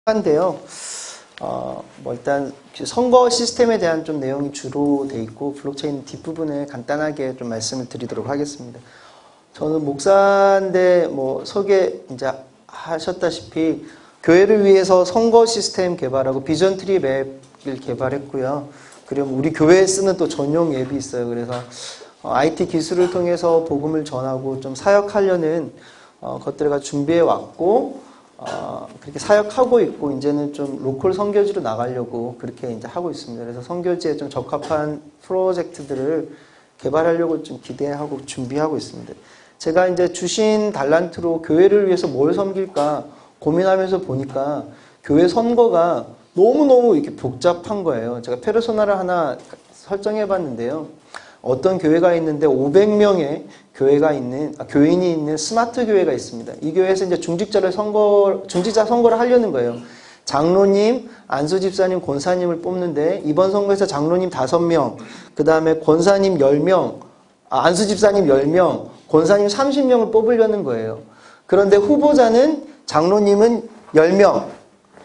한데요. 일단 선거 시스템에 대한 좀 내용이 주로 돼 있고 블록체인 뒷부분에 간단하게 좀 말씀을 드리도록 하겠습니다. 저는 목사인데 소개 이제 하셨다시피 교회를 위해서 선거 시스템 개발하고 비전 트리 맵을 개발했고요. 그리고 우리 교회에 쓰는 또 전용 앱이 있어요. 그래서 IT 기술을 통해서 복음을 전하고 좀 사역하려는 것들을 준비해 왔고 그렇게 사역하고 있고 이제는 좀 로컬 선교지로 나가려고 그렇게 이제 하고 있습니다. 그래서 선교지에 좀 적합한 프로젝트들을 개발하려고 좀 기대하고 준비하고 있습니다. 제가 이제 주신 달란트로 교회를 위해서 뭘 섬길까 고민하면서 보니까 교회 선거가 너무너무 이렇게 복잡한 거예요. 제가 페르소나를 하나 설정해 봤는데요. 어떤 교회가 있는데 500명의 교인이 있는 스마트 교회가 있습니다. 이 교회에서 이제 중직자 선거를 하려는 거예요. 장로님, 안수 집사님, 권사님을 뽑는데 이번 선거에서 장로님 5명, 그 다음에 권사님 10명, 안수 집사님 10명, 권사님 30명을 뽑으려는 거예요. 그런데 후보자는 장로님은 10명,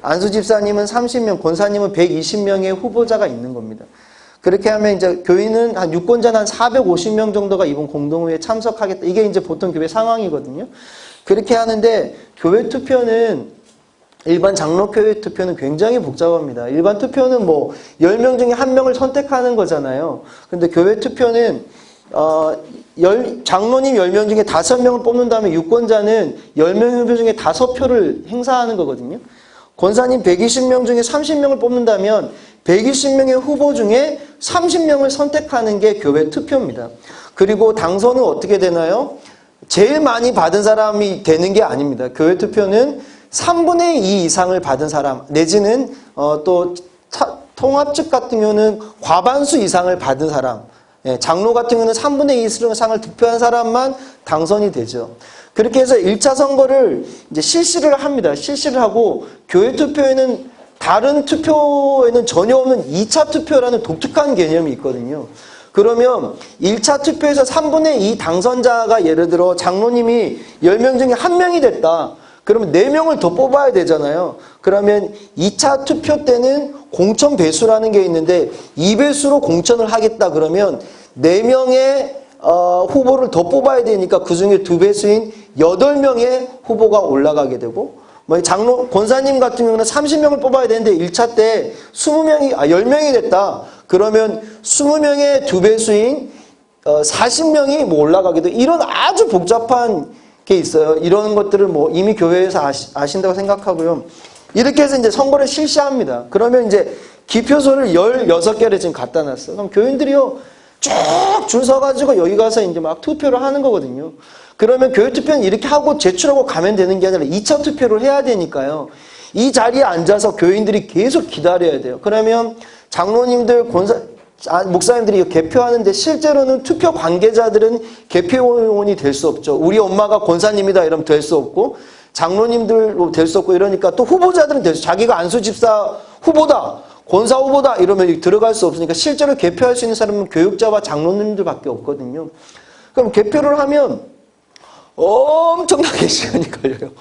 안수 집사님은 30명, 권사님은 120명의 후보자가 있는 겁니다. 그렇게 하면 이제 교인은 한 유권자는 한 450명 정도가 이번 공동회에 참석하겠다. 이게 이제 보통 교회 상황이거든요. 그렇게 하는데 교회 투표는 일반 장로교회 투표는 굉장히 복잡합니다. 일반 투표는 10명 중에 1명을 선택하는 거잖아요. 근데 교회 투표는 장로님 10명 중에 5명을 뽑는 다음에 유권자는 10명 후보 중에 5표를 행사하는 거거든요. 권사님 120명 중에 30명을 뽑는다면 120명의 후보 중에 30명을 선택하는 게 교회 투표입니다. 그리고 당선은 어떻게 되나요? 제일 많이 받은 사람이 되는 게 아닙니다. 교회 투표는 3분의 2 이상을 받은 사람 내지는 또 통합측 같은 경우는 과반수 이상을 받은 사람, 장로 같은 경우는 3분의 2 이상을 득표한 사람만 당선이 되죠. 그렇게 해서 1차 선거를 이제 실시를 합니다. 실시를 하고 교회 투표에는 다른 투표에는 전혀 없는 2차 투표라는 독특한 개념이 있거든요. 그러면 1차 투표에서 3분의 2 당선자가 예를 들어 장로님이 10명 중에 1명이 됐다. 그러면 4명을 더 뽑아야 되잖아요. 그러면 2차 투표 때는 공천 배수라는 게 있는데 2배수로 공천을 하겠다 그러면 4명의 후보를 더 뽑아야 되니까 그중에 2배수인 8명의 후보가 올라가게 되고 권사님 같은 경우는 30명을 뽑아야 되는데 1차 때 10명이 됐다. 그러면 20명의 2배수인 40명이 올라가게 되고 이런 아주 복잡한 게 있어요. 이런 것들을 이미 교회에서 아신다고 생각하고요. 이렇게 해서 이제 선거를 실시합니다. 그러면 이제 기표소를 16개를 지금 갖다 놨어요. 그럼 교인들이요, 쭉 줄 서가지고 여기 가서 이제 막 투표를 하는 거거든요. 그러면 교회 투표는 이렇게 하고 제출하고 가면 되는 게 아니라 2차 투표를 해야 되니까요. 이 자리에 앉아서 교인들이 계속 기다려야 돼요. 그러면 장로님들, 목사님들이 개표하는데 실제로는 투표 관계자들은 개표원이 될 수 없죠. 우리 엄마가 권사님이다 이러면 될 수 없고 장로님들로 될 수 없고 이러니까 또 후보자들은 될 수, 자기가 안수집사 후보다, 권사 후보다 이러면 들어갈 수 없으니까 실제로 개표할 수 있는 사람은 교육자와 장로님들밖에 없거든요. 그럼 개표를 하면 엄청나게 시간이 걸려요.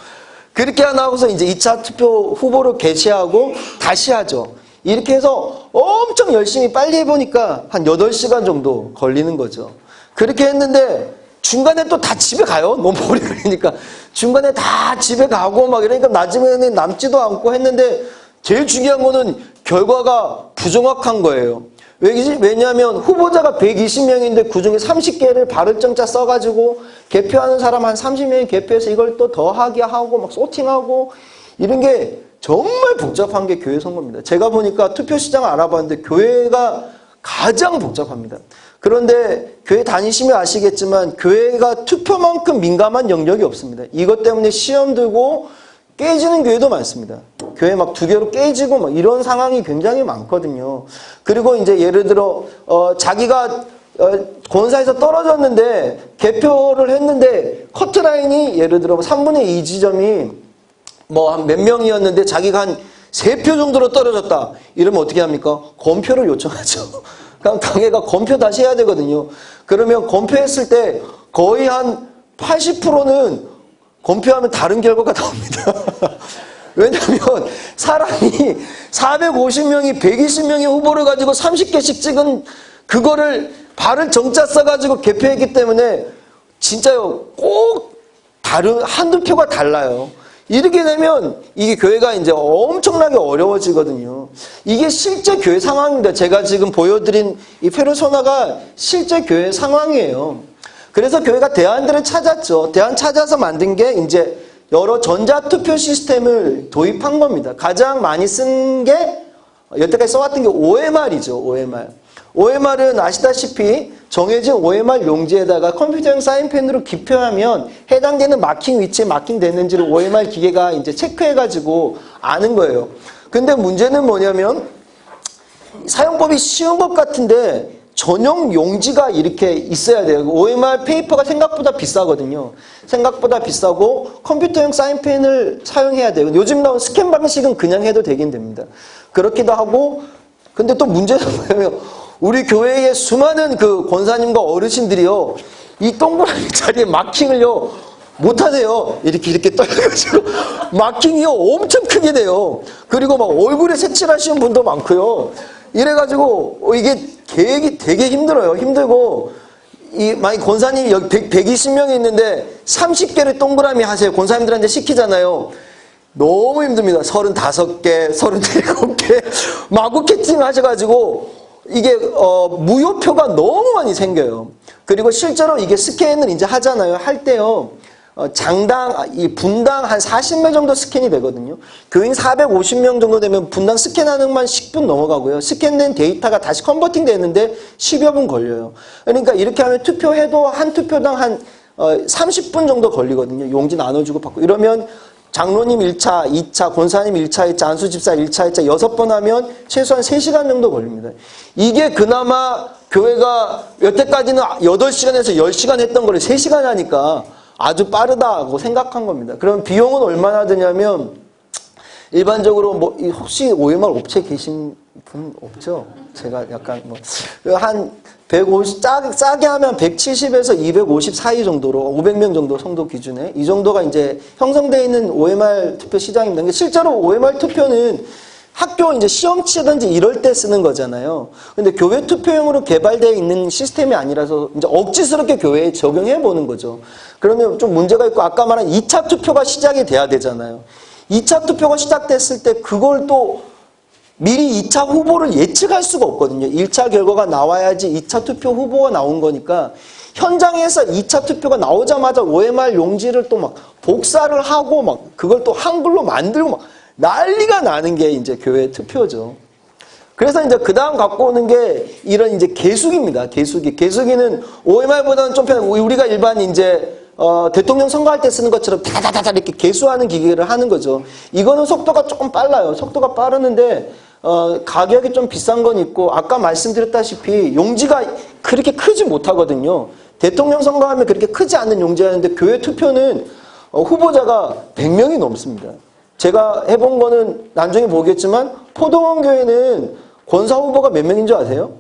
그렇게 하고서 이제 2차 투표 후보를 게시하고 다시 하죠. 이렇게 해서 엄청 열심히 빨리 해보니까 한 8시간 정도 걸리는 거죠. 그렇게 했는데 중간에 또 다 집에 가요. 너무 오래 걸리니까. 중간에 다 집에 가고 막 이러니까 나중에는 남지도 않고 했는데 제일 중요한 거는 결과가 부정확한 거예요. 왜냐하면 후보자가 120명인데 그중에 30개를 발을정자 써가지고 개표하는 사람 한 30명이 개표해서 이걸 또 더하게 하고 막 소팅하고 이런 게 정말 복잡한 게 교회 선거입니다. 제가 보니까 투표 시장을 알아봤는데 교회가 가장 복잡합니다. 그런데 교회 다니시면 아시겠지만 교회가 투표만큼 민감한 영역이 없습니다. 이것 때문에 시험 들고 깨지는 교회도 많습니다. 교회 막 2개로 깨지고 막 이런 상황이 굉장히 많거든요. 그리고 이제 예를 들어 자기가 권사에서 떨어졌는데 개표를 했는데 커트라인이 예를 들어 3분의 2 지점이 한 몇 명이었는데 자기가 한 3표 정도로 떨어졌다. 이러면 어떻게 합니까? 검표를 요청하죠. 그럼 당회가 검표 다시 해야 되거든요. 그러면 검표했을 때 거의 한 80%는 검표하면 다른 결과가 나옵니다. 왜냐하면 사람이 450명이 120명의 후보를 가지고 30개씩 찍은 그거를 발을 정자 써가지고 개표했기 때문에 진짜요, 꼭 한두 표가 달라요. 이렇게 되면 이게 교회가 이제 엄청나게 어려워지거든요. 이게 실제 교회 상황입니다. 제가 지금 보여드린 이 페르소나가 실제 교회 상황이에요. 그래서 교회가 대안들을 찾았죠. 대안 찾아서 만든 게 이제 여러 전자투표 시스템을 도입한 겁니다. 가장 많이 쓴 게 여태까지 써왔던 게 OMR이죠. OMR. OMR은 아시다시피 정해진 OMR 용지에다가 컴퓨터형 사인펜으로 기표하면 해당되는 마킹 위치에 마킹됐는지를 OMR 기계가 이제 체크해가지고 아는 거예요. 근데 문제는 뭐냐면 사용법이 쉬운 것 같은데 전용 용지가 이렇게 있어야 돼요. OMR 페이퍼가 생각보다 비싸거든요. 생각보다 비싸고 컴퓨터형 사인펜을 사용해야 돼요. 요즘 나온 스캔 방식은 그냥 해도 되긴 됩니다. 그렇기도 하고, 근데 또 문제는 뭐냐면 우리 교회의 수많은 그 권사님과 어르신들이요, 이 동그라미 자리에 마킹을요 못하세요. 이렇게 떨려가지고 마킹이요 엄청 크게 돼요. 그리고 막 얼굴에 색칠하시는 분도 많고요. 이래가지고 이게 계획이 되게 힘들어요. 힘들고 만약 권사님이 여기 120명이 있는데 30개를 동그라미 하세요. 권사님들한테 시키잖아요. 너무 힘듭니다. 35개, 37개 마구 캐칭 하셔가지고 이게 무효표가 너무 많이 생겨요. 그리고 실제로 이게 스캔을 이제 하잖아요. 할 때요. 분당 한 40명 정도 스캔이 되거든요. 교인 450명 정도 되면 분당 스캔하는 것만 10분 넘어가고요. 스캔된 데이터가 다시 컨버팅 되는데 10여 분 걸려요. 그러니까 이렇게 하면 투표해도 한 투표당 한 30분 정도 걸리거든요. 용지 나눠주고 받고. 이러면 장로님 1차, 2차, 권사님 1차, 2차, 안수집사 1차, 2차 6번 하면 최소한 3시간 정도 걸립니다. 이게 그나마 교회가 여태까지는 8시간에서 10시간 했던 거를 3시간 하니까 아주 빠르다고 생각한 겁니다. 그럼 비용은 얼마나 드냐면 일반적으로 뭐 혹시 OMR 업체 계신 분 없죠? 제가 약간 한 150 싸게 하면 170에서 250 사이 정도로 500명 정도 성도 기준에 이 정도가 이제 형성되어 있는 OMR 투표 시장입니다. 근데 실제로 OMR 투표는 학교 이제 시험 치든지 이럴 때 쓰는 거잖아요. 근데 교회 투표용으로 개발되어 있는 시스템이 아니라서 이제 억지스럽게 교회에 적용해 보는 거죠. 그러면 좀 문제가 있고 아까 말한 2차 투표가 시작이 돼야 되잖아요. 2차 투표가 시작됐을 때 그걸 또 미리 2차 후보를 예측할 수가 없거든요. 1차 결과가 나와야지 2차 투표 후보가 나온 거니까 현장에서 2차 투표가 나오자마자 OMR 용지를 또 막 복사를 하고 막 그걸 또 한글로 만들고 막 난리가 나는 게 이제 교회 투표죠. 그래서 이제 그 다음 갖고 오는 게 이런 이제 개수기입니다. 개수기는 OMR보다는 좀 편한, 우리가 일반 이제 대통령 선거할 때 쓰는 것처럼 다다다다 이렇게 개수하는 기계를 하는 거죠. 이거는 속도가 조금 빨라요. 속도가 빠르는데 가격이 좀 비싼 건 있고 아까 말씀드렸다시피 용지가 그렇게 크지 못하거든요. 대통령 선거하면 그렇게 크지 않는 용지였는데 교회 투표는 후보자가 100명이 넘습니다. 제가 해본 거는 나중에 보겠지만 포동원 교회는 권사 후보가 몇 명인 줄 아세요?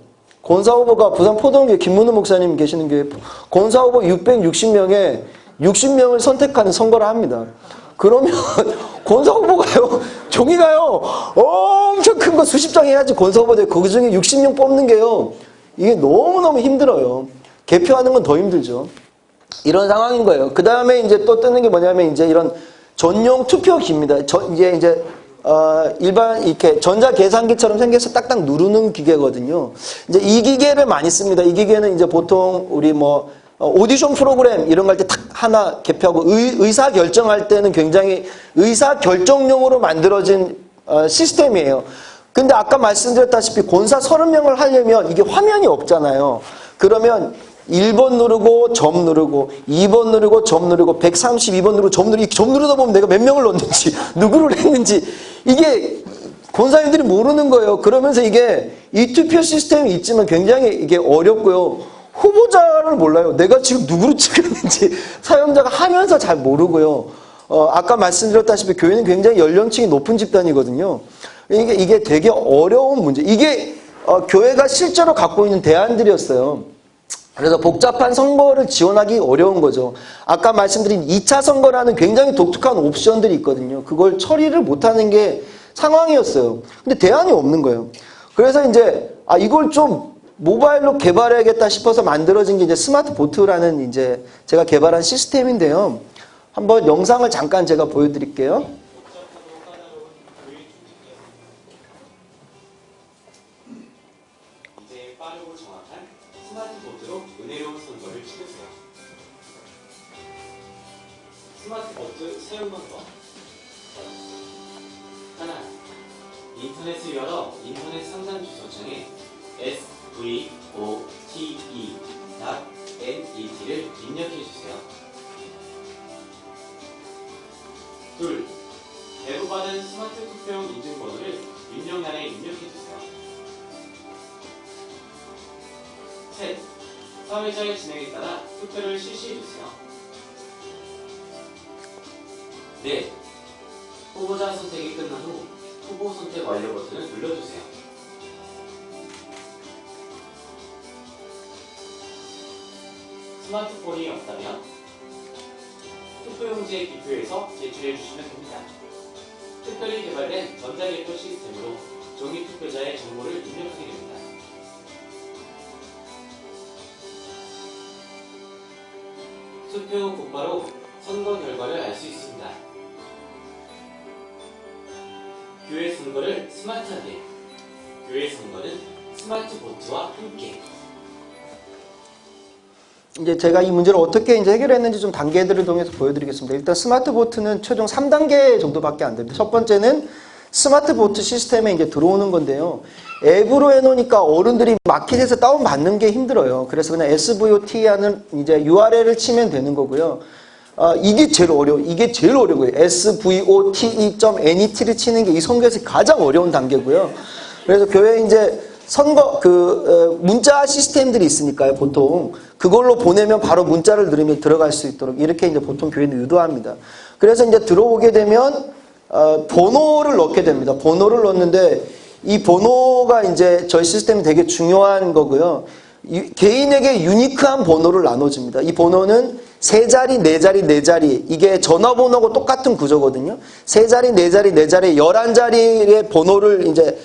권사 후보가 부산 포동교회 김문우 목사님 계시는 교회 권사 후보 660명에 60명을 선택하는 선거를 합니다. 그러면 권사 후보가요, 종이가요, 엄청 큰 거 수십 장 해야지 권사 후보들 그 중에 60명 뽑는 게요, 이게 너무너무 힘들어요. 개표하는 건 더 힘들죠. 이런 상황인 거예요. 그 다음에 이제 또 뜨는 게 뭐냐면 이제 이런 전용 투표기입니다. 이제 일반 이렇게 전자 계산기처럼 생겨서 딱딱 누르는 기계거든요. 이제 이 기계를 많이 씁니다. 이 기계는 이제 보통 우리 뭐 오디션 프로그램 이런 거 할 때 딱 하나 개표하고 의사 결정할 때는 굉장히 의사 결정용으로 만들어진 시스템이에요. 근데 아까 말씀드렸다시피 권사 30명을 하려면 이게 화면이 없잖아요. 그러면 1번 누르고 점 누르고 2번 누르고 점 누르고 132번 누르고 점 누르다 보면 내가 몇 명을 넣었는지 누구를 했는지 이게 권사님들이 모르는 거예요. 그러면서 이게 이 투표 시스템이 있지만 굉장히 이게 어렵고요. 후보자를 몰라요. 내가 지금 누구를 찍었는지 사용자가 하면서 잘 모르고요. 아까 말씀드렸다시피 교회는 굉장히 연령층이 높은 집단이거든요. 이게 되게 어려운 문제. 이게 교회가 실제로 갖고 있는 대안들이었어요. 그래서 복잡한 선거를 지원하기 어려운 거죠. 아까 말씀드린 2차 선거라는 굉장히 독특한 옵션들이 있거든요. 그걸 처리를 못하는 게 상황이었어요. 근데 대안이 없는 거예요. 그래서 이제 이걸 좀 모바일로 개발해야겠다 싶어서 만들어진 게 이제 스마트 보트라는 이제 제가 개발한 시스템인데요. 한번 영상을 잠깐 제가 보여드릴게요. 이제 빠르고 정확한 스마트 보트로 은혜로운 선거를 치르세요. 스마트 보트 사용 방법. 하나, 인터넷을 열어 인터넷 상단 주소창에 svote.net를 입력해주세요. 둘, 배부받은 스마트 투표용 인증번호를 입력란에 입력해주세요. 셋, 사회자의 진행에 따라 투표를 실시해주세요. 넷, 후보자 선택이 끝난 후 후보 선택 완료 버튼을 눌러주세요. 스마트폰이 없다면 투표용지에 기표해서 제출해 주시면 됩니다. 특별히 개발된 전자개표 시스템으로 종이 투표자의 정보를 입력하게 됩니다. 투표 후 곧바로 선거 결과를 알 수 있습니다. 교회 선거를 스마트하게, 교회 선거는 스마트 보트와 함께. 이제 제가 이 문제를 어떻게 이제 해결했는지 좀 단계들을 통해서 보여드리겠습니다. 일단 스마트 보트는 최종 3단계 정도밖에 안 됩니다. 첫 번째는 스마트 보트 시스템에 이제 들어오는 건데요. 앱으로 해놓으니까 어른들이 마켓에서 다운받는 게 힘들어요. 그래서 그냥 SVOT라는 이제 URL을 치면 되는 거고요. 이게 제일 어려워요. svote.net를 치는 게 이 선거에서 가장 어려운 단계고요. 그래서 교회에 이제 선거 문자 시스템들이 있으니까요. 보통 그걸로 보내면 바로 문자를 누르면 들어갈 수 있도록 이렇게 이제 보통 교회는 유도합니다. 그래서 이제 들어오게 되면 번호를 넣게 됩니다. 번호를 넣는데 이 번호가 이제 저희 시스템이 되게 중요한 거고요. 개인에게 유니크한 번호를 나눠줍니다. 이 번호는 3자리, 4자리, 4자리. 이게 전화번호하고 똑같은 구조거든요. 3자리, 4자리, 4자리, 11자리의 번호를 이제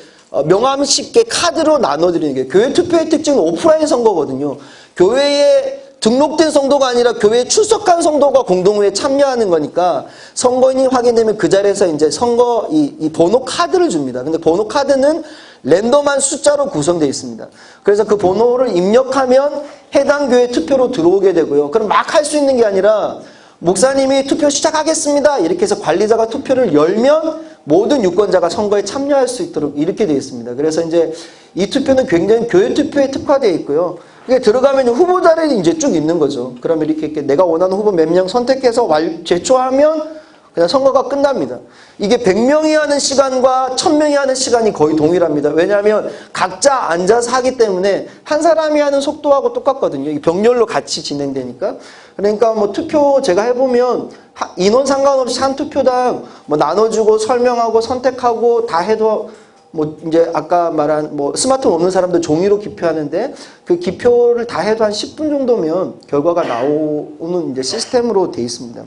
명암 쉽게 카드로 나눠드리는 게 교회 투표의 특징은 오프라인 선거거든요. 교회에 등록된 성도가 아니라 교회에 출석한 성도가 공동회에 참여하는 거니까 선거인이 확인되면 그 자리에서 이제 선거 이 번호 카드를 줍니다. 근데 번호 카드는 랜덤한 숫자로 구성되어 있습니다. 그래서 그 번호를 입력하면 해당 교회 투표로 들어오게 되고요. 그럼 막 할 수 있는 게 아니라 목사님이 투표 시작하겠습니다. 이렇게 해서 관리자가 투표를 열면 모든 유권자가 선거에 참여할 수 있도록 이렇게 되어 있습니다. 그래서 이제 이 투표는 굉장히 교회 투표에 특화되어 있고요. 이게 들어가면 후보자를 이제 쭉 있는 거죠. 그러면 이렇게 내가 원하는 후보 몇 명 선택해서 제초하면 그냥 선거가 끝납니다. 이게 100명이 하는 시간과 1000명이 하는 시간이 거의 동일합니다. 왜냐하면 각자 앉아서 하기 때문에 한 사람이 하는 속도하고 똑같거든요. 병렬로 같이 진행되니까. 그러니까 뭐 투표 제가 해보면 인원 상관없이 한 투표당 뭐 나눠주고 설명하고 선택하고 다 해도 뭐 이제 아까 말한 뭐 스마트폰 없는 사람들 종이로 기표하는데 그 기표를 다 해도 한 10분 정도면 결과가 나오는 이제 시스템으로 돼 있습니다.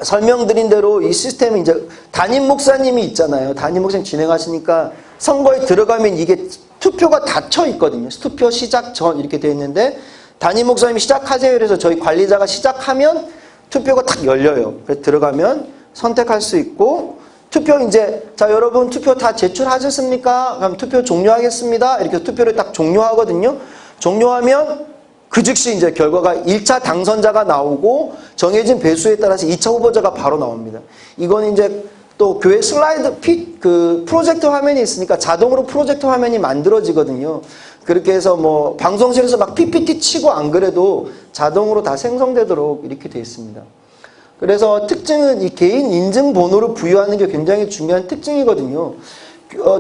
설명드린 대로 이 시스템이 이제 담임 목사님이 있잖아요. 담임 목사님 진행하시니까 선거에 들어가면 이게 투표가 닫혀 있거든요. 투표 시작 전 이렇게 되어 있는데 담임 목사님이 시작하세요. 그래서 저희 관리자가 시작하면 투표가 탁 열려요. 그래서 들어가면 선택할 수 있고 투표 이제 자 여러분 투표 다 제출하셨습니까? 그럼 투표 종료하겠습니다. 이렇게 투표를 딱 종료하거든요. 종료하면 그 즉시 이제 결과가 1차 당선자가 나오고 정해진 배수에 따라서 2차 후보자가 바로 나옵니다. 이건 이제 또 교회 슬라이드 그 프로젝터 화면이 있으니까 자동으로 프로젝터 화면이 만들어지거든요. 그렇게 해서 뭐 방송실에서 막 PPT 치고 안 그래도 자동으로 다 생성되도록 이렇게 되어 있습니다. 그래서 특징은 이 개인 인증 번호를 부여하는 게 굉장히 중요한 특징이거든요.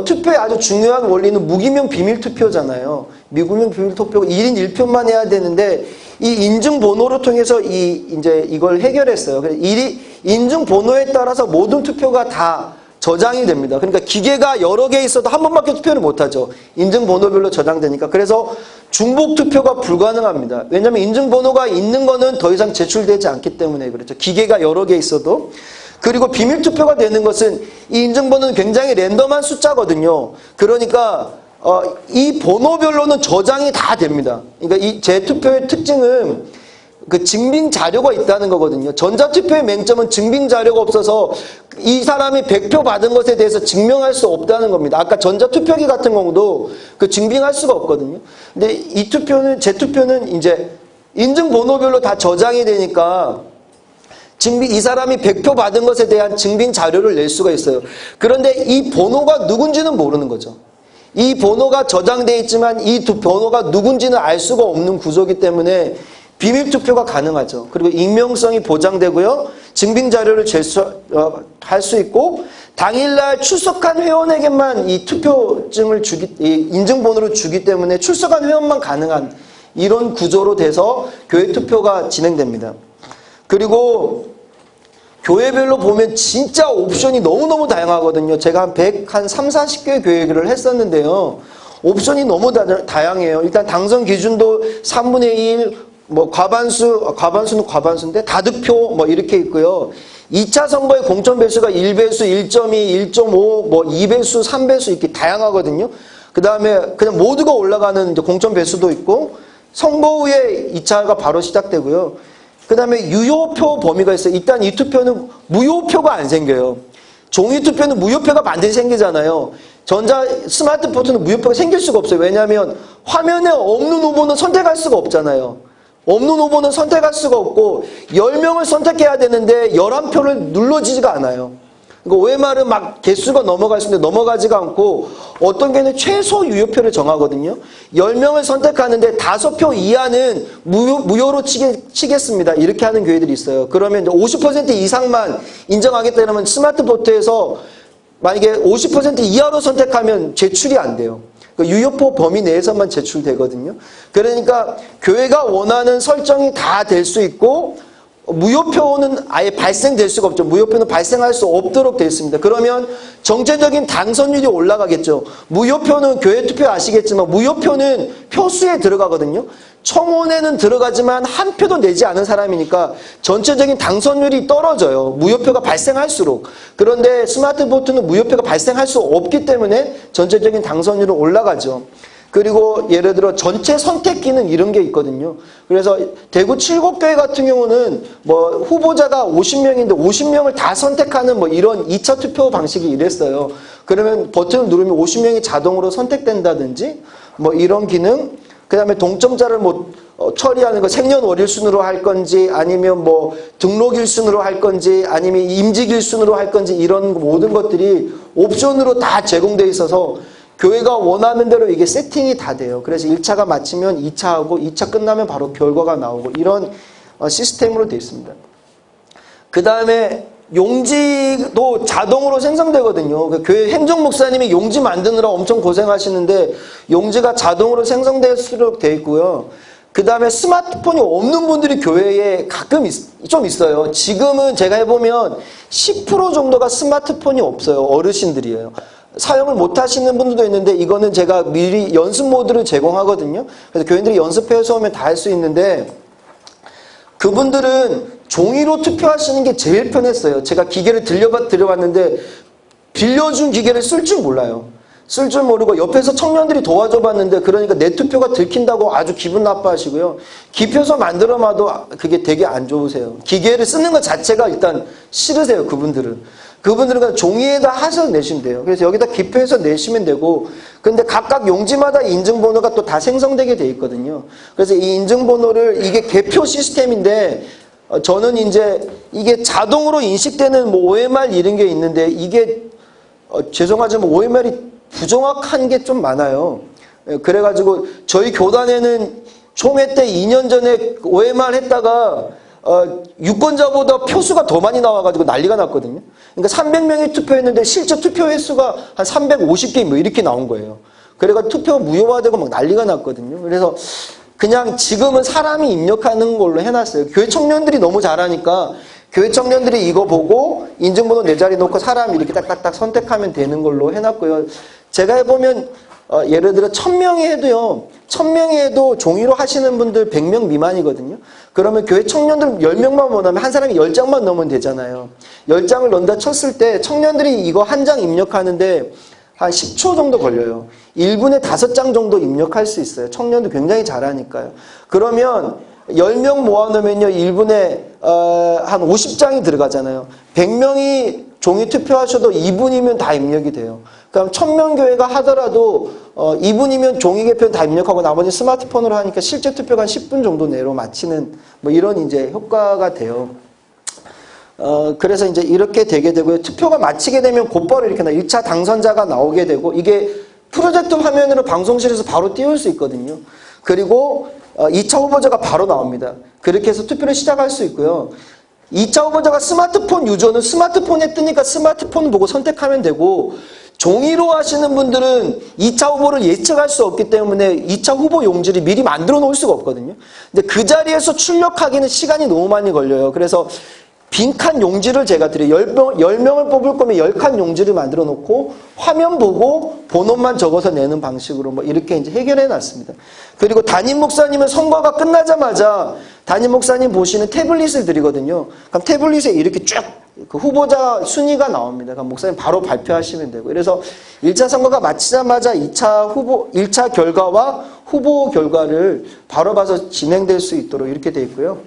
투표의 아주 중요한 원리는 무기명 비밀 투표잖아요. 무기명 비밀 투표가 1인 1표만 해야 되는데 이 인증 번호를 통해서 이제 이걸 해결했어요. 그래서 인증 번호에 따라서 모든 투표가 다 저장이 됩니다. 그러니까 기계가 여러 개 있어도 한 번밖에 투표를 못하죠. 인증번호별로 저장되니까. 그래서 중복 투표가 불가능합니다. 왜냐하면 인증번호가 있는 거는 더 이상 제출되지 않기 때문에 그렇죠. 기계가 여러 개 있어도. 그리고 비밀투표가 되는 것은 이 인증번호는 굉장히 랜덤한 숫자거든요. 그러니까 이 번호별로는 저장이 다 됩니다. 그러니까 이 재투표의 특징은 그 증빙 자료가 있다는 거거든요. 전자투표의 맹점은 증빙 자료가 없어서 이 사람이 100표 받은 것에 대해서 증명할 수 없다는 겁니다. 아까 전자투표기 같은 경우도 그 증빙할 수가 없거든요. 근데 이 투표는, 재투표는 이제 인증번호별로 다 저장이 되니까 이 사람이 100표 받은 것에 대한 증빙 자료를 낼 수가 있어요. 그런데 이 번호가 누군지는 모르는 거죠. 이 번호가 저장되어 있지만 이 두 번호가 누군지는 알 수가 없는 구조이기 때문에 비밀투표가 가능하죠. 그리고 익명성이 보장되고요. 증빙자료를 할 수 있고 당일날 출석한 회원에게만 이 투표증을 이 인증번호를 주기 때문에 출석한 회원만 가능한 이런 구조로 돼서 교회 투표가 진행됩니다. 그리고 교회별로 보면 진짜 옵션이 너무너무 다양하거든요. 제가 한 3, 40개 교회를 했었는데요. 옵션이 너무 다양해요. 일단 당선 기준도 3분의 1, 과반수는 과반수인데 다득표 이렇게 있고요. 2차 선거의 공천 배수가 1배수, 1.2, 1.5, 2배수, 3배수 이렇게 다양하거든요. 그 다음에 그냥 모두가 올라가는 이제 공천 배수도 있고 선거 후에 2차가 바로 시작되고요. 그 다음에 유효표 범위가 있어요. 일단 이 투표는 무효표가 안 생겨요. 종이투표는 무효표가 반드시 생기잖아요. 스마트폰은 무효표가 생길 수가 없어요. 왜냐하면 화면에 없는 후보는 선택할 수가 없잖아요. 없는 후보는 선택할 수가 없고 10명을 선택해야 되는데 11표를 눌러지지가 않아요. 그러니까 OMR은 막 개수가 넘어갈 수 있는데 넘어가지가 않고 어떤 경우는 최소 유효표를 정하거든요. 10명을 선택하는데 5표 이하는 무효로 치겠습니다. 이렇게 하는 교회들이 있어요. 그러면 50% 이상만 인정하겠다 그러면 스마트 보트에서 만약에 50% 이하로 선택하면 제출이 안 돼요. 유효표 범위 내에서만 제출되거든요. 그러니까 교회가 원하는 설정이 다 될 수 있고 무효표는 아예 발생될 수가 없죠. 무효표는 발생할 수 없도록 되어 있습니다. 그러면 정체적인 당선율이 올라가겠죠. 무효표는 교회 투표 아시겠지만 무효표는 표수에 들어가거든요. 청원에는 들어가지만 한 표도 내지 않은 사람이니까 전체적인 당선율이 떨어져요. 무효표가 발생할수록. 그런데 스마트보트는 무효표가 발생할 수 없기 때문에 전체적인 당선율은 올라가죠. 그리고 예를 들어 전체 선택기는 이런 게 있거든요. 그래서 대구 7교회 같은 경우는 후보자가 50명인데 50명을 다 선택하는 이런 2차 투표 방식이 이랬어요. 그러면 버튼을 누르면 50명이 자동으로 선택된다든지 이런 기능. 그 다음에 동점자를 처리하는 거 생년월일 순으로 할 건지 아니면 등록일 순으로 할 건지 아니면 임직일 순으로 할 건지 이런 모든 것들이 옵션으로 다 제공되어 있어서 교회가 원하는 대로 이게 세팅이 다 돼요. 그래서 1차가 마치면 2차 하고 2차 끝나면 바로 결과가 나오고 이런 시스템으로 되어 있습니다. 그 다음에 용지도 자동으로 생성되거든요. 교회 행정목사님이 용지 만드느라 엄청 고생하시는데 용지가 자동으로 생성되도록 되어 있고요. 그 다음에 스마트폰이 없는 분들이 교회에 가끔 좀 있어요. 지금은 제가 해보면 10% 정도가 스마트폰이 없어요. 어르신들이에요. 사용을 못 하시는 분들도 있는데 이거는 제가 미리 연습 모드를 제공하거든요. 그래서 교인들이 연습해서 오면 다 할 수 있는데 그분들은 종이로 투표하시는 게 제일 편했어요. 제가 기계를 들여봤는데 빌려준 기계를 쓸 줄 몰라요. 쓸 줄 모르고 옆에서 청년들이 도와줘 봤는데 그러니까 내 투표가 들킨다고 아주 기분 나빠하시고요. 기표서 만들어봐도 그게 되게 안 좋으세요. 기계를 쓰는 것 자체가 일단 싫으세요. 그분들은 그냥 종이에다 하셔서 내시면 돼요. 그래서 여기다 기표해서 내시면 되고 근데 각각 용지마다 인증번호가 또 다 생성되게 돼 있거든요. 그래서 이 인증번호를 이게 개표 시스템인데 저는 이제 이게 자동으로 인식되는 OMR 이런 게 있는데 이게 죄송하지만 OMR이 부정확한 게 좀 많아요. 그래가지고 저희 교단에는 총회 때 2년 전에 OMR 했다가 유권자보다 표수가 더 많이 나와가지고 난리가 났거든요. 그러니까 300명이 투표했는데 실제 투표 횟수가 한 350개 이렇게 나온 거예요. 그래가지고 투표가 무효화되고 막 난리가 났거든요. 그래서 그냥 지금은 사람이 입력하는 걸로 해놨어요. 교회 청년들이 너무 잘하니까 교회 청년들이 이거 보고 인증번호 내 자리 놓고 사람 이렇게 딱딱딱 선택하면 되는 걸로 해놨고요. 제가 해보면 예를 들어 1000명이 해도요. 1000명이 해도 종이로 하시는 분들 100명 미만이거든요. 그러면 교회 청년들 10명만 원하면 한 사람이 10장만 넣으면 되잖아요. 10장을 넣는다 쳤을 때 청년들이 이거 한 장 입력하는데 한 10초 정도 걸려요. 1분에 5장 정도 입력할 수 있어요. 청년도 굉장히 잘하니까요. 그러면 10명 모아놓으면요. 1분에 한 50장이 들어가잖아요. 100명이 종이 투표하셔도 2분이면 다 입력이 돼요. 그럼 1000명 교회가 하더라도 2분이면 종이 개표 다 입력하고 나머지 스마트폰으로 하니까 실제 투표가 한 10분 정도 내로 마치는 뭐 이런 이제 효과가 돼요. 그래서 이제 이렇게 되게 되고요. 투표가 마치게 되면 곧바로 이렇게 1차 당선자가 나오게 되고 이게 프로젝터 화면으로 방송실에서 바로 띄울 수 있거든요. 그리고 2차 후보자가 바로 나옵니다. 그렇게 해서 투표를 시작할 수 있고요. 2차 후보자가 스마트폰 유저는 스마트폰에 뜨니까 스마트폰 보고 선택하면 되고 종이로 하시는 분들은 2차 후보를 예측할 수 없기 때문에 2차 후보 용지를 미리 만들어 놓을 수가 없거든요. 근데 그 자리에서 출력하기는 시간이 너무 많이 걸려요. 그래서 빈칸 용지를 제가 드려요. 10명을 뽑을 거면 10칸 용지를 만들어 놓고 화면 보고 번호만 적어서 내는 방식으로 뭐 이렇게 이제 해결해 놨습니다. 그리고 담임 목사님은 선거가 끝나자마자 담임 목사님 보시는 태블릿을 드리거든요. 그럼 태블릿에 이렇게 쭉 그 후보자 순위가 나옵니다. 그럼 목사님 바로 발표하시면 되고. 그래서 1차 선거가 마치자마자 1차 결과와 후보 결과를 바로 봐서 진행될 수 있도록 이렇게 돼 있고요.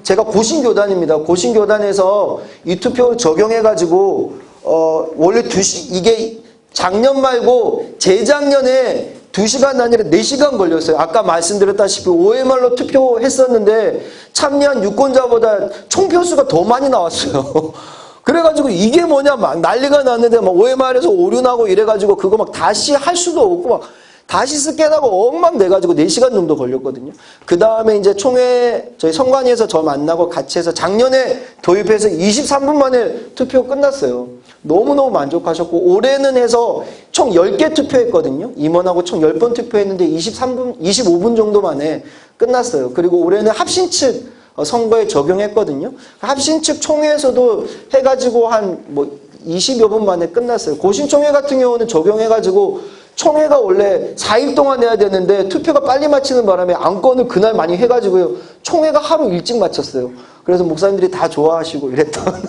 제가 고신교단입니다. 고신교단에서 이 투표 적용해가지고, 원래 이게 작년 말고 재작년에 2시간 아니라 4시간 걸렸어요. 아까 말씀드렸다시피 OMR로 투표했었는데 참여한 유권자보다 총표수가 더 많이 나왔어요. 그래가지고 이게 뭐냐 막 난리가 났는데 막 OMR에서 오류 나고 이래가지고 그거 막 다시 할 수도 없고 막 다시 스캔하고 엉망 내가지고 4시간 정도 걸렸거든요. 그 다음에 이제 총회, 저희 선관위에서 저 만나고 같이 해서 작년에 도입해서 23분 만에 투표 끝났어요. 너무너무 만족하셨고, 올해는 해서 총 10개 투표했거든요. 임원하고 총 10번 투표했는데 25분 정도 만에 끝났어요. 그리고 올해는 합신 측 선거에 적용했거든요. 합신 측 총회에서도 해가지고 한 20여 분 만에 끝났어요. 고신총회 같은 경우는 적용해가지고 총회가 원래 4일 동안 해야 되는데 투표가 빨리 마치는 바람에 안건을 그날 많이 해가지고요. 총회가 하루 일찍 마쳤어요. 그래서 목사님들이 다 좋아하시고 이랬던.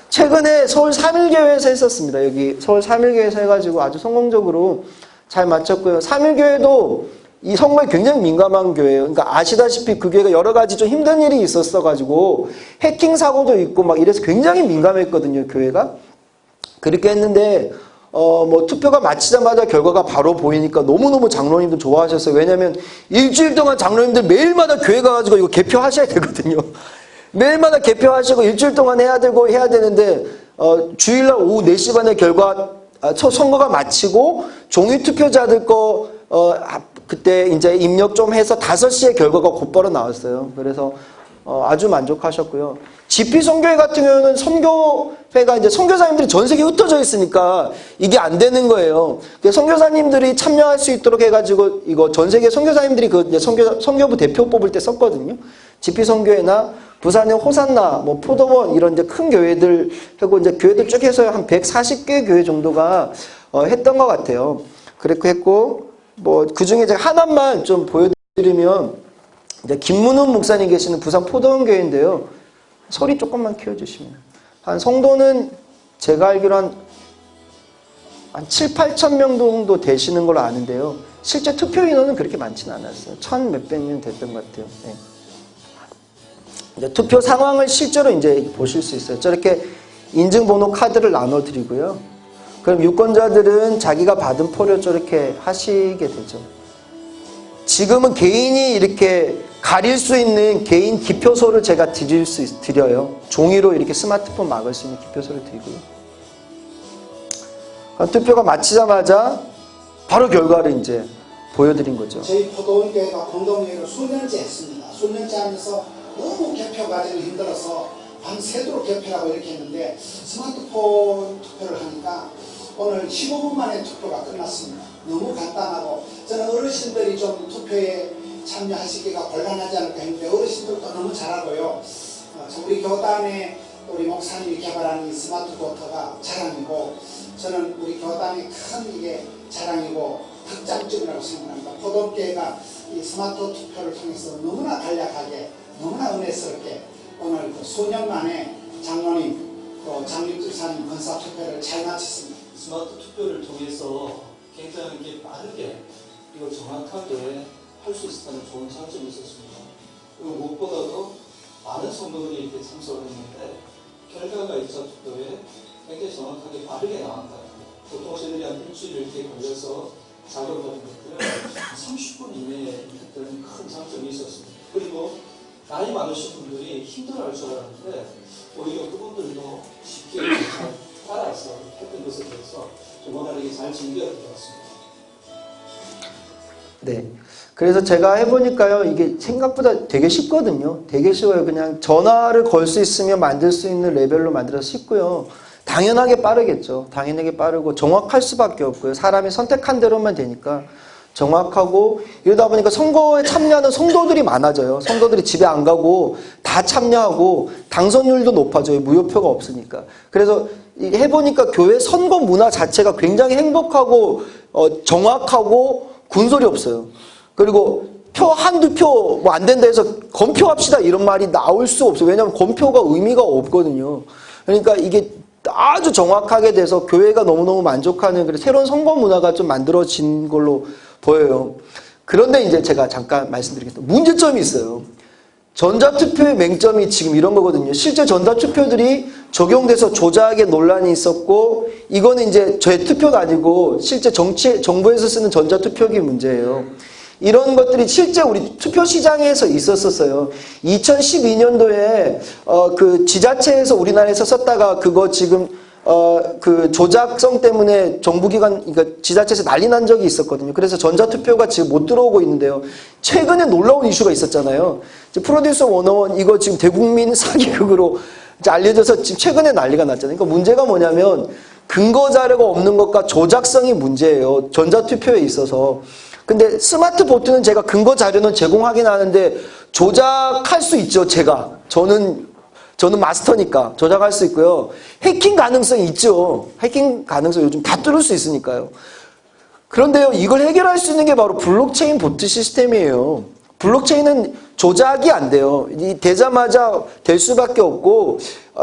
최근에 서울 3일교회에서 했었습니다. 여기 서울 3일교회에서 해가지고 아주 성공적으로 잘 마쳤고요. 3일교회도 이 선거에 굉장히 민감한 교회예요. 그러니까 아시다시피 그 교회가 여러 가지 좀 힘든 일이 있었어가지고 해킹 사고도 있고 막 이래서 굉장히 민감했거든요. 교회가. 그렇게 했는데 투표가 마치자마자 결과가 바로 보이니까 너무너무 장로님들 좋아하셨어요. 왜냐면 일주일 동안 장로님들 매일마다 교회 가가지고 이거 개표하셔야 되거든요. 매일마다 개표하시고 일주일 동안 해야 되는데, 주일날 오후 4시 반에 선거가 마치고 종이 투표자들 그때 이제 입력 좀 해서 5시에 결과가 곧바로 나왔어요. 그래서 아주 만족하셨고요. GP선교회 같은 경우는 선교회가 이제 선교사님들이 전 세계에 흩어져 있으니까 이게 안 되는 거예요. 선교사님들이 참여할 수 있도록 해가지고 이거 전 세계 선교사님들이 선교부 대표 뽑을 때 썼거든요. GP선교회나 부산의 호산나, 포도원 이런 이제 큰 교회들 하고 이제 교회들 쭉 해서 한 140개 교회 정도가 했던 것 같아요. 그렇게 했고 그 중에 제가 하나만 좀 보여드리면 이제 김문훈 목사님 계시는 부산 포도원 교회인데요. 소리 조금만 키워주시면. 한 성도는 제가 알기로 한 7, 8천 명 정도 되시는 걸로 아는데요. 실제 투표 인원은 그렇게 많지는 않았어요. 1,000 몇백 명 됐던 것 같아요. 네. 이제 투표 상황을 실제로 이제 보실 수 있어요. 저렇게 인증번호 카드를 나눠드리고요. 그럼 유권자들은 자기가 받은 표를 저렇게 하시게 되죠. 지금은 개인이 이렇게 가릴 수 있는 개인 기표소를 제가 드려요. 종이로 이렇게 스마트폰 막을 수 있는 기표소를 드리고요. 투표가 마치자마자 바로 결과를 이제 보여드린 거죠. 저희 포도원교회가 공동회의를 수년째 했습니다. 수년째 하면서 너무 개표 과정이 힘들어서 밤새도록 개표하고 이렇게 했는데 스마트폰 투표를 하니까 오늘 15분 만에 투표가 끝났습니다. 너무 간단하고 저는 어르신들이 좀 투표에 참여하시기가 곤란하지 않을까 했는데 어르신들도 너무 잘하고요. 우리 교단에 우리 목사님이 개발한 이 스마트 보터가 자랑이고, 저는 우리 교단의 큰 이게 자랑이고 득장점이라고 생각합니다. 포동교회가 이 스마트 투표를 통해서 너무나 간략하게, 너무나 은혜스럽게 오늘 그 수년 만에 장로님 또 장립집사님 권사 투표를 잘 마쳤습니다. 스마트 투표를 통해서 굉장히 빠르게 그리고 정확하게 할 수 있었다는 좋은 장점이 있었습니다. 그리고 무엇보다도 많은 성도들이 이렇게 참석을 했는데 결과가 2차 투표에 굉장히 정확하게 빠르게 나왔다. 보통 저희들이 한 일주일 이렇게 걸려서 작업을 하는 것들은 30분 이내에 했던 큰 장점이 있었습니다. 그리고 나이 많으신 분들이 힘들어할 줄 알았는데 오히려 그분들도 쉽게 잘 따라서 했던 것에 대해서 정말 잘 즐겼던 것 같습니다. 네. 그래서 제가 해보니까요, 이게 생각보다 되게 쉽거든요. 되게 쉬워요. 그냥 전화를 걸 수 있으면 만들 수 있는 레벨로 만들어서 쉽고요. 당연하게 빠르겠죠. 당연하게 빠르고 정확할 수밖에 없고요. 사람이 선택한 대로만 되니까 정확하고, 이러다 보니까 선거에 참여하는 성도들이 많아져요. 성도들이 집에 안 가고 다 참여하고 당선율도 높아져요. 무효표가 없으니까. 그래서 해보니까 교회 선거 문화 자체가 굉장히 행복하고 정확하고 군소리 없어요. 그리고 표 한두 표 뭐 안 된다 해서 검표합시다 이런 말이 나올 수 없어요. 왜냐하면 검표가 의미가 없거든요. 그러니까 이게 아주 정확하게 돼서 교회가 너무너무 만족하는 그런 새로운 선거 문화가 좀 만들어진 걸로 보여요. 그런데 이제 제가 잠깐 말씀드리겠습니다. 문제점이 있어요. 전자투표의 맹점이 지금 이런 거거든요. 실제 전자투표들이 적용돼서 조작의 논란이 있었고, 이거는 이제 저의 투표가 아니고 실제 정부에서 쓰는 전자투표기 문제예요. 이런 것들이 실제 우리 투표 시장에서 있었었어요. 2012년도에 그 지자체에서 우리나라에서 썼다가 그거 지금 그 조작성 때문에 정부기관, 그러니까 지자체에서 난리 난 적이 있었거든요. 그래서 전자투표가 지금 못 들어오고 있는데요. 최근에 놀라운 이슈가 있었잖아요. 프로듀서 101 이거 지금 대국민 사기극으로 알려져서 지금 최근에 난리가 났잖아요. 그러니까 문제가 뭐냐면 근거 자료가 없는 것과 조작성이 문제예요. 전자투표에 있어서. 근데 스마트 보트는 제가 근거 자료는 제공하긴 하는데 조작할 수 있죠, 제가. 저는 마스터니까 조작할 수 있고요. 해킹 가능성이 있죠. 해킹 가능성 요즘 다 뚫을 수 있으니까요. 그런데요, 이걸 해결할 수 있는 게 바로 블록체인 보트 시스템이에요. 블록체인은 조작이 안 돼요. 이 되자마자 될 수밖에 없고,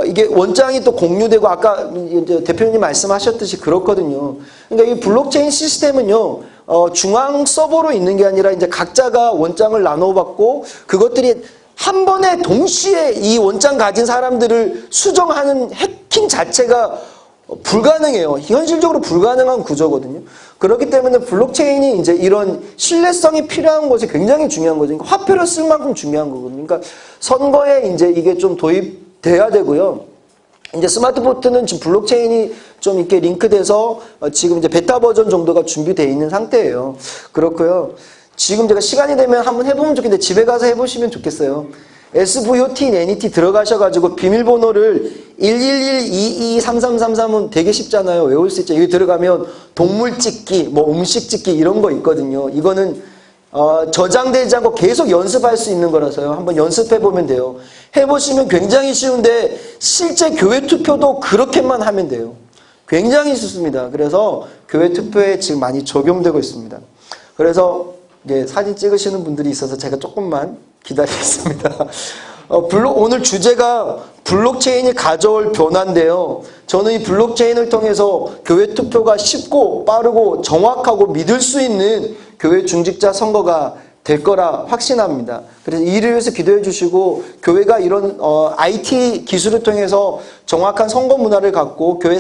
이게 원장이 또 공유되고, 아까 이제 대표님 말씀하셨듯이 그렇거든요. 그러니까 이 블록체인 시스템은요, 중앙 서버로 있는 게 아니라 이제 각자가 원장을 나눠받고, 그것들이 한 번에 동시에 이 원장 가진 사람들을 수정하는 해킹 자체가 불가능해요. 현실적으로 불가능한 구조거든요. 그렇기 때문에 블록체인이 이제 이런 신뢰성이 필요한 것이 굉장히 중요한 거죠. 그러니까 화폐를 쓸 만큼 중요한 거거든요. 그러니까 선거에 이제 이게 좀 도입돼야 되고요. 이제 스마트 보트는 지금 블록체인이 좀 이렇게 링크돼서 지금 이제 베타 버전 정도가 준비되어 있는 상태예요. 그렇고요. 지금 제가 시간이 되면 한번 해보면 좋겠는데 집에 가서 해보시면 좋겠어요. SVOT, NET 들어가셔가지고 비밀번호를 111223333은 되게 쉽잖아요. 외울 수 있죠. 여기 들어가면 동물 찍기, 뭐 음식 찍기 이런 거 있거든요. 이거는 저장되지 않고 계속 연습할 수 있는 거라서요. 한번 연습해보면 돼요. 해보시면 굉장히 쉬운데 실제 교회 투표도 그렇게만 하면 돼요. 굉장히 쉽습니다. 그래서 교회 투표에 지금 많이 적용되고 있습니다. 그래서 사진 찍으시는 분들이 있어서 제가 조금만 기다리겠습니다. 오늘 주제가 블록체인이 가져올 변화인데요. 저는 이 블록체인을 통해서 교회 투표가 쉽고 빠르고 정확하고 믿을 수 있는 교회 중직자 선거가 될 거라 확신합니다. 그래서 이를 위해서 기도해 주시고 교회가 이런 IT 기술을 통해서 정확한 선거 문화를 갖고 교회